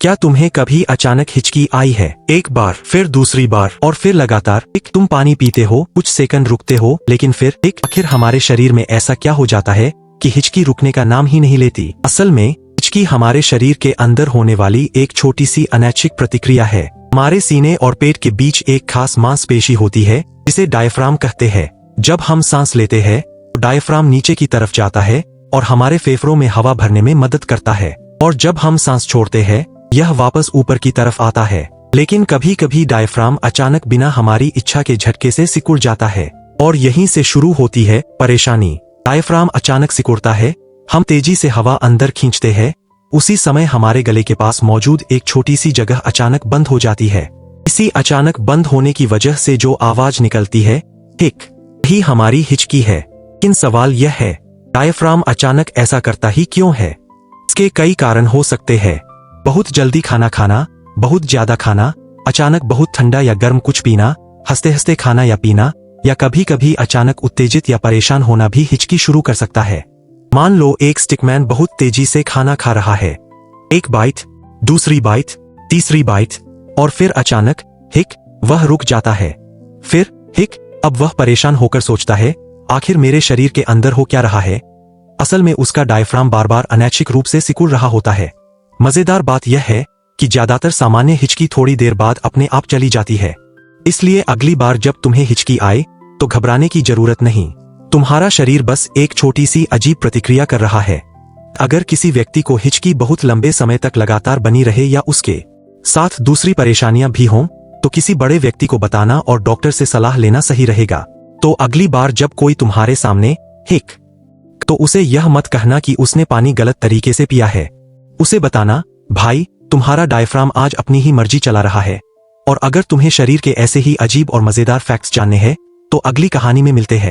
क्या तुम्हें कभी अचानक हिचकी आई है? एक बार, फिर दूसरी बार और फिर लगातार। तुम पानी पीते हो, कुछ सेकंड रुकते हो, लेकिन फिर आखिर हमारे शरीर में ऐसा क्या हो जाता है कि हिचकी रुकने का नाम ही नहीं लेती? असल में हिचकी हमारे शरीर के अंदर होने वाली एक छोटी सी अनैच्छिक प्रतिक्रिया है। हमारे सीने और पेट के बीच एक खास मांसपेशी होती है जिसे डायफ्राम कहते हैं। जब हम सांस लेते हैं तो डायफ्राम नीचे की तरफ जाता है और हमारे फेफड़ों में हवा भरने में मदद करता है, और जब हम सांस छोड़ते हैं यह वापस ऊपर की तरफ आता है। लेकिन कभी कभी डायफ्राम अचानक बिना हमारी इच्छा के झटके से सिकुड़ जाता है, और यहीं से शुरू होती है परेशानी। डायफ्राम अचानक सिकुड़ता है, हम तेजी से हवा अंदर खींचते हैं, उसी समय हमारे गले के पास मौजूद एक छोटी सी जगह अचानक बंद हो जाती है। इसी अचानक बंद होने की वजह से जो आवाज निकलती है, हिक, ही हमारी हिचकी है। लेकिन सवाल यह है, डायफ्राम अचानक ऐसा करता ही क्यों है? इसके कई कारण हो सकते हैं। बहुत जल्दी खाना खाना, बहुत ज्यादा खाना, अचानक बहुत ठंडा या गर्म कुछ पीना, हंसते हंसते खाना या पीना, या कभी कभी अचानक उत्तेजित या परेशान होना भी हिचकी शुरू कर सकता है। मान लो एक स्टिकमैन बहुत तेजी से खाना खा रहा है। एक बाइट, दूसरी बाइट, तीसरी बाइट, और फिर अचानक हिक, वह रुक जाता है। फिर हिक, अब वह परेशान होकर सोचता है, आखिर मेरे शरीर के अंदर हो क्या रहा है? असल में उसका डायफ्राम बार बार अनैच्छिक रूप से सिकुड़ रहा होता है। मजेदार बात यह है कि ज्यादातर सामान्य हिचकी थोड़ी देर बाद अपने आप चली जाती है। इसलिए अगली बार जब तुम्हें हिचकी आए तो घबराने की जरूरत नहीं। तुम्हारा शरीर बस एक छोटी सी अजीब प्रतिक्रिया कर रहा है। अगर किसी व्यक्ति को हिचकी बहुत लंबे समय तक लगातार बनी रहे या उसके साथ दूसरी परेशानियां भी हों, तो किसी बड़े व्यक्ति को बताना और डॉक्टर से सलाह लेना सही रहेगा। तो अगली बार जब कोई तुम्हारे सामने हिक, तो उसे यह मत कहना कि उसने पानी गलत तरीके से पिया है। उसे बताना, भाई, तुम्हारा डायफ्राम आज अपनी ही मर्जी चला रहा है। और अगर तुम्हें शरीर के ऐसे ही अजीब और मजेदार फैक्ट्स जानने हैं तो अगली कहानी में मिलते हैं।